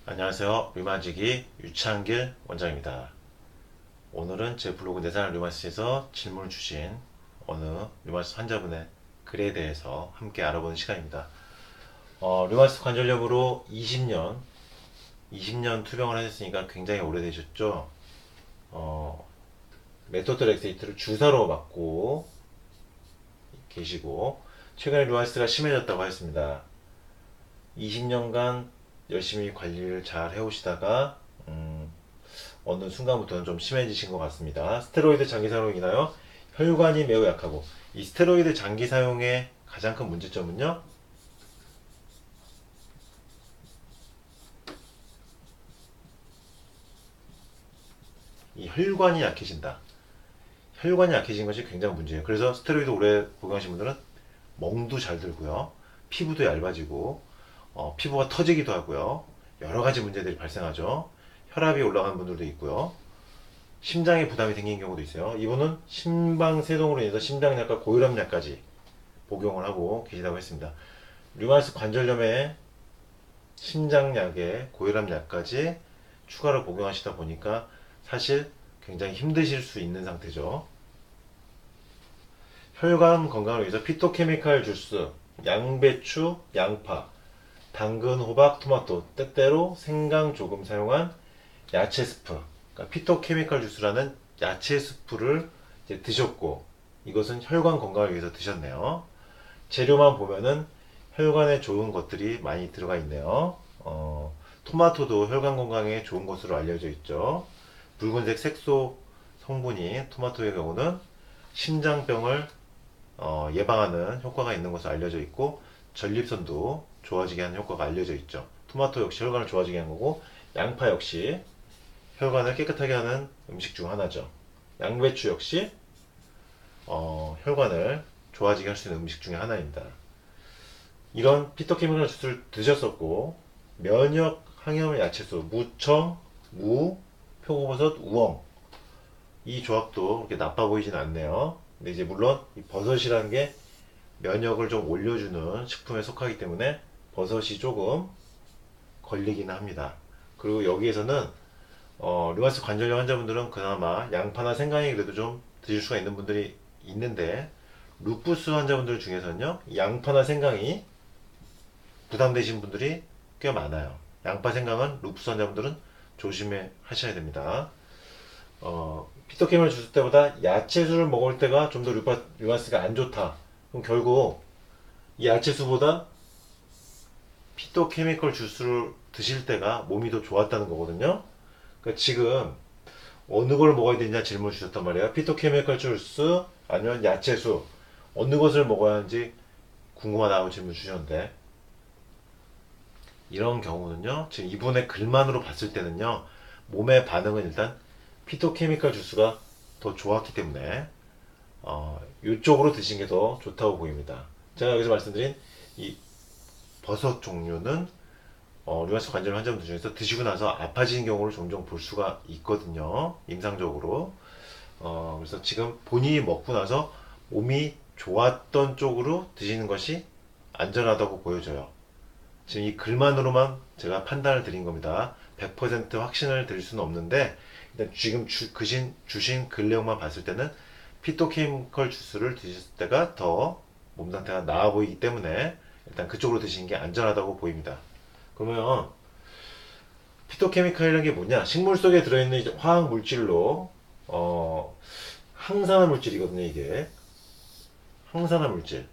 안녕하세요. 류마지기 유창길 원장입니다. 오늘은 제 블로그 내사랑 류마스에서 질문을 주신 어느 류마스 환자분의 글에 대해서 함께 알아보는 시간입니다. 류마스 관절염으로 20년 투병을 하셨으니까 굉장히 오래되셨죠? 메토트렉세이트를 주사로 맞고 계시고 최근에 류마스가 심해졌다고 하였습니다. 20년간 열심히 관리를 잘 해오시다가 어느 순간부터는 좀 심해지신 것 같습니다. 스테로이드 장기 사용으로 인하여 혈관이 매우 약하고, 이 스테로이드 장기 사용의 가장 큰 문제점은요, 이 혈관이 약해진다. 혈관이 약해진 것이 굉장히 문제예요. 그래서 스테로이드 오래 복용하신 분들은 멍도 잘 들고요, 피부도 얇아지고, 피부가 터지기도 하고요, 여러 가지 문제들이 발생하죠. 혈압이 올라가는 분들도 있고요. 심장에 부담이 생긴 경우도 있어요. 이분은 심방세동으로 인해서 심장약과 고혈압약까지 복용을 하고 계시다고 했습니다. 류마티스 관절염에 심장약에 고혈압약까지 추가로 복용하시다 보니까 사실 굉장히 힘드실 수 있는 상태죠. 혈관 건강을 위해서 피토케미칼 주스, 양배추, 양파, 당근, 호박, 토마토, 때때로 생강 조금 사용한 야채 스프, 그러니까 피토케미칼 주스라는 야채 스프를 이제 드셨고, 이것은 혈관 건강을 위해서 드셨네요. 재료만 보면은 혈관에 좋은 것들이 많이 들어가 있네요. 토마토도 혈관 건강에 좋은 것으로 알려져 있죠. 붉은색 색소 성분이 토마토의 경우는 심장병을 예방하는 효과가 있는 것으로 알려져 있고, 전립선도 좋아지게 하는 효과가 알려져 있죠. 토마토 역시 혈관을 좋아지게 하는 거고, 양파 역시 혈관을 깨끗하게 하는 음식 중 하나죠. 양배추 역시 혈관을 좋아지게 할 수 있는 음식 중에 하나입니다. 이런 피토케미칼 주스를 드셨었고, 면역 항염 야채수 무청, 무, 표고버섯, 우엉, 이 조합도 그렇게 나빠 보이진 않네요. 근데 이제 물론 이 버섯이라는 게 면역을 좀 올려주는 식품에 속하기 때문에 버섯이 조금 걸리기는 합니다. 그리고 여기에서는 류마티스 관절염 환자분들은 그나마 양파나 생강이 그래도 좀 드실 수가 있는 분들이 있는데, 루푸스 환자분들 중에서는요, 양파나 생강이 부담되신 분들이 꽤 많아요. 양파, 생강은 루푸스 환자분들은 조심해 하셔야 됩니다. 피토케미를 주실 때보다 야채수를 먹을 때가 좀 더 류마티스가 안 좋다. 그럼 결국 이 야채수보다 피토케미컬 주스를 드실 때가 몸이 더 좋았다는 거거든요. 그러니까 지금 어느 걸 먹어야 되냐 질문 주셨단 말이에요. 피토케미컬 주스 아니면 야채수, 어느 것을 먹어야 하는지 궁금하다고 질문 주셨는데, 이런 경우는요, 지금 이분의 글만으로 봤을 때는요, 몸의 반응은 일단 피토케미컬 주스가 더 좋았기 때문에 이쪽으로 드시는 게 더 좋다고 보입니다. 제가 여기서 말씀드린 이 버섯 종류는 류마티스 관절 환자분들 중에서 드시고 나서 아파지는 경우를 종종 볼 수가 있거든요. 임상적으로. 그래서 지금 본인이 먹고 나서 몸이 좋았던 쪽으로 드시는 것이 안전하다고 보여져요. 지금 이 글만으로만 제가 판단을 드린 겁니다. 100% 확신을 드릴 수는 없는데, 일단 지금 주신 글 내용만 봤을 때는 피토케미컬 주스를 드셨을 때가 더 몸 상태가 나아 보이기 때문에 일단 그쪽으로 드시는 게 안전하다고 보입니다. 그러면 피토케미칼이라는 게 뭐냐? 식물 속에 들어있는 화학 물질로 항산화 물질이거든요. 이게 항산화 물질.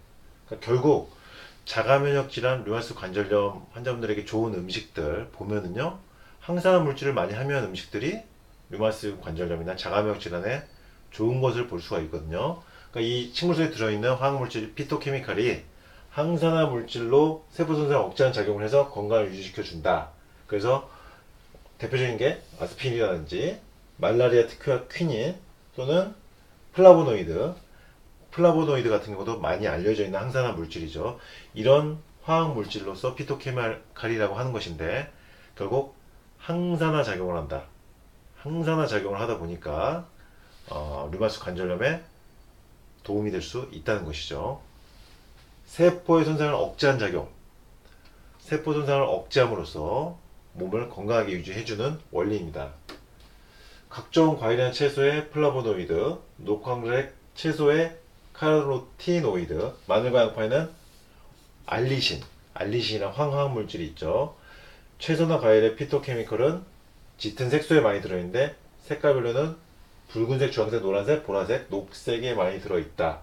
그러니까 결국 자가 면역 질환, 류마티스 관절염 환자분들에게 좋은 음식들 보면은요, 항산화 물질을 많이 함유한 음식들이 류마티스 관절염이나 자가 면역 질환에 좋은 것을 볼 수가 있거든요. 그러니까 이 식물 속에 들어있는 화학 물질 피토케미칼이 항산화 물질로 세포선상에 억제하는 작용을 해서 건강을 유지시켜 준다. 그래서 대표적인 게 아스피린이라든지 말라리아 특효약 퀴닌 또는 플라보노이드, 플라보노이드 같은 경우도 많이 알려져 있는 항산화 물질이죠. 이런 화학 물질로서 피토케미칼이라고 하는 것인데, 결국 항산화 작용을 한다. 항산화 작용을 하다 보니까 류마티스 관절염에 도움이 될 수 있다는 것이죠. 세포의 손상을 억제한 작용, 세포 손상을 억제함으로써 몸을 건강하게 유지해주는 원리입니다. 각종 과일이나 채소의 플라보노이드, 녹황색 채소의 카로티노이드, 마늘과 양파에는 알리신이나 황화물질이 있죠. 채소나 과일의 피토케미컬은 짙은 색소에 많이 들어있는데 색깔별로는 붉은색, 주황색, 노란색, 보라색, 녹색에 많이 들어있다.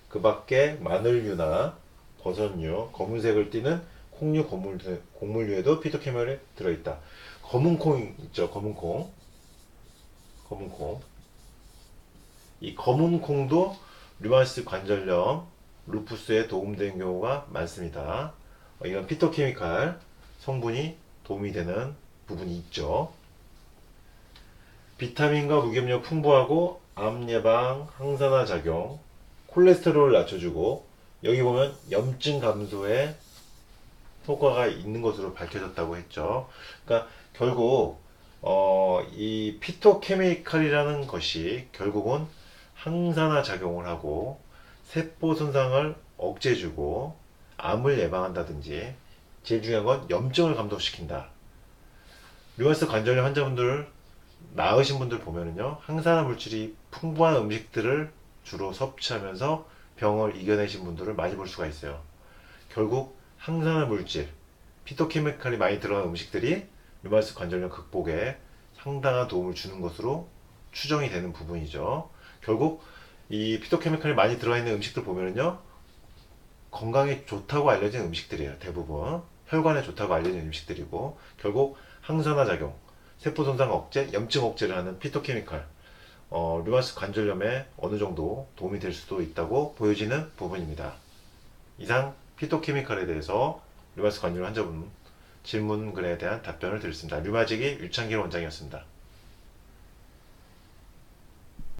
그 밖에 마늘류나 버섯류, 검은색을 띠는 콩류, 곡물류에도 피토케미컬이 들어있다. 검은 콩 있죠, 검은 콩. 이 검은 콩도 류마티스 관절염, 루푸스에 도움되는 경우가 많습니다. 이런 피토케미칼 성분이 도움이 되는 부분이 있죠. 비타민과 무기염료 풍부하고 암 예방, 항산화 작용, 콜레스테롤을 낮춰주고 여기 보면 염증 감소에 효과가 있는 것으로 밝혀졌다고 했죠. 그러니까 결국 이 피토케미칼이라는 것이 결국은 항산화 작용을 하고 세포 손상을 억제해주고 암을 예방한다든지 제일 중요한 건 염증을 감소시킨다. 류마티스 관절염 환자분들 나으신 분들 보면은요 항산화 물질이 풍부한 음식들을 주로 섭취하면서 병을 이겨내신 분들을 많이 볼 수가 있어요. 결국 항산화 물질, 피토케미칼이 많이 들어간 음식들이 류마티스 관절염 극복에 상당한 도움을 주는 것으로 추정이 되는 부분이죠. 결국 이 피토케미칼이 많이 들어있는 음식들 보면은요 건강에 좋다고 알려진 음식들이에요. 대부분 혈관에 좋다고 알려진 음식들이고 결국 항산화 작용, 세포 손상 억제, 염증 억제를 하는 피토케미칼 류마티스 관절염에 어느 정도 도움이 될 수도 있다고 보여지는 부분입니다. 이상 피토케미칼에 대해서 류마티스 관절염 환자분 질문글에 대한 답변을 드렸습니다. 류마지기 유창길 원장이었습니다.